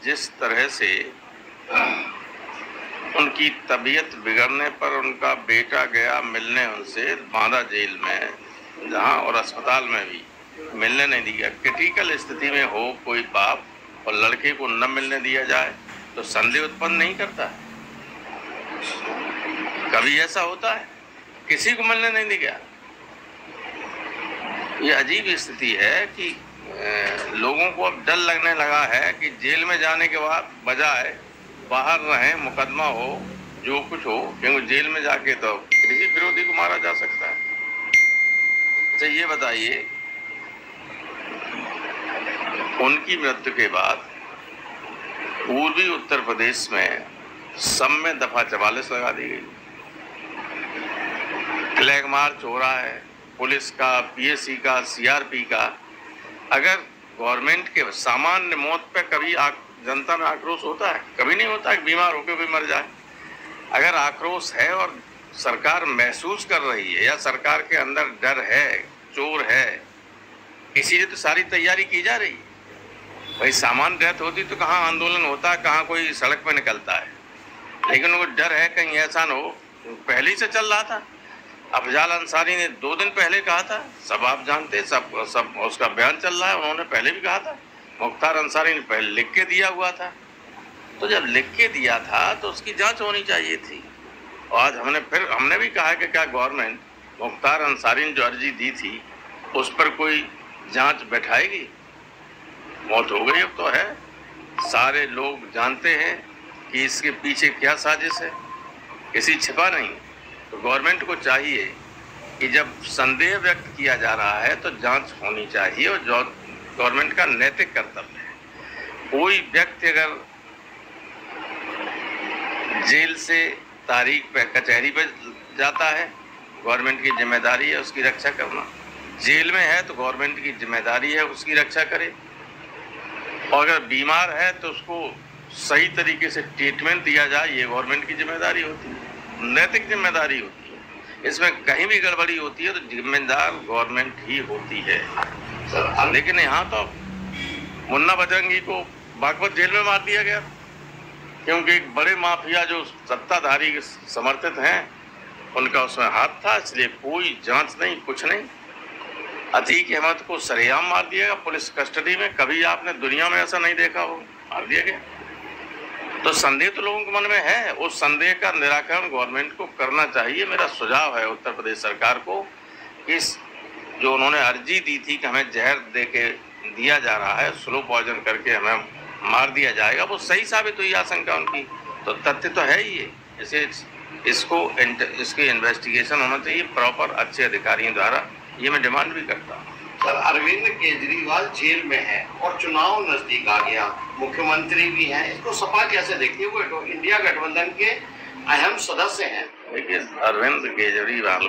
जिस तरह से उनकी तबीयत बिगड़ने पर उनका बेटा गया मिलने उनसे बांदा जेल में, जहां और अस्पताल में भी मिलने नहीं दिया। क्रिटिकल स्थिति में हो कोई बाप और लड़के को न मिलने दिया जाए तो संदेह उत्पन्न नहीं करता है? कभी ऐसा होता है? किसी को मिलने नहीं दिया। ये अजीब स्थिति है कि लोगों को अब डर लगने लगा है कि जेल में जाने के बाद बजाय बाहर रहें, मुकदमा हो, जो कुछ हो, क्योंकि जेल में जाके तो किसी विरोधी को मारा जा सकता है। अच्छा ये बताइए, उनकी मृत्यु के बाद पूर्वी उत्तर प्रदेश में सब में दफा 44 लगा दी गई। फ्लैग मार्च हो रहा है, पुलिस का, पीएससी का, सीआरपी का। अगर गवर्नमेंट के सामान्य मौत पे कभी जनता में आक्रोश होता है? कभी नहीं होता है। बीमार होकर भी मर जाए। अगर आक्रोश है और सरकार महसूस कर रही है या सरकार के अंदर डर है, चोर है, इसीलिए तो सारी तैयारी की जा रही है। भाई सामान्य डेथ होती तो कहाँ आंदोलन होता, कहाँ कोई सड़क पे निकलता है। लेकिन वो डर है कहीं ऐसा न हो। पहले ही से चल रहा था। अफजाल अंसारी ने 2 दिन पहले कहा था, सब आप जानते, सब उसका बयान चल रहा है। उन्होंने पहले भी कहा था। मुख्तार अंसारी ने पहले लिख के दिया हुआ था। तो जब लिख के दिया था तो उसकी जांच होनी चाहिए थी। और आज हमने भी कहा कि क्या गवर्नमेंट मुख्तार अंसारी ने जो अर्जी दी थी उस पर कोई जांच बैठाएगी? मौत हो गई अब तो है, सारे लोग जानते हैं कि इसके पीछे क्या साजिश है, किसी छिपा नहीं। तो गवर्नमेंट को चाहिए कि जब संदेह व्यक्त किया जा रहा है तो जांच होनी चाहिए, और जो गवर्नमेंट का नैतिक कर्तव्य है। कोई व्यक्ति अगर जेल से तारीख पे कचहरी पे जाता है, गवर्नमेंट की जिम्मेदारी है उसकी रक्षा करना। जेल में है तो गवर्नमेंट की जिम्मेदारी है उसकी रक्षा करे। और अगर बीमार है तो उसको सही तरीके से ट्रीटमेंट दिया जाए, ये गवर्नमेंट की जिम्मेदारी होती है, नैतिक जिम्मेदारी होती है। इसमें कहीं भी गड़बड़ी होती है तो जिम्मेदार गवर्नमेंट ही होती है। लेकिन यहाँ तो मुन्ना बजरंगी को बागपत जेल में मार दिया गया, क्योंकि एक बड़े माफिया जो सत्ताधारी के समर्थित हैं उनका उसमें हाथ था, इसलिए कोई जांच नहीं, कुछ नहीं। अतीक अहमद को सरेआम मार दिया गया पुलिस कस्टडी में। कभी आपने दुनिया में ऐसा नहीं देखा हो, मार दिया गया। तो संदेह तो लोगों के मन में है, उस संदेह का निराकरण गवर्नमेंट को करना चाहिए। मेरा सुझाव है उत्तर प्रदेश सरकार को, इस जो उन्होंने अर्जी दी थी कि हमें जहर दे के दिया जा रहा है, स्लो पॉइजन करके हमें मार दिया जाएगा, वो सही साबित हुई आशंका उनकी, तो तथ्य तो है ही है। इसकी इन्वेस्टिगेशन होना चाहिए प्रॉपर, अच्छे अधिकारियों द्वारा। ये मैं डिमांड भी करता हूँ। सर, अरविंद केजरीवाल जेल में है और चुनाव नजदीक आ गया, मुख्यमंत्री भी हैं, इसको सपा कैसे देखती है? वो इंडिया गठबंधन के अहम सदस्य हैं। देखिए, अरविंद केजरीवाल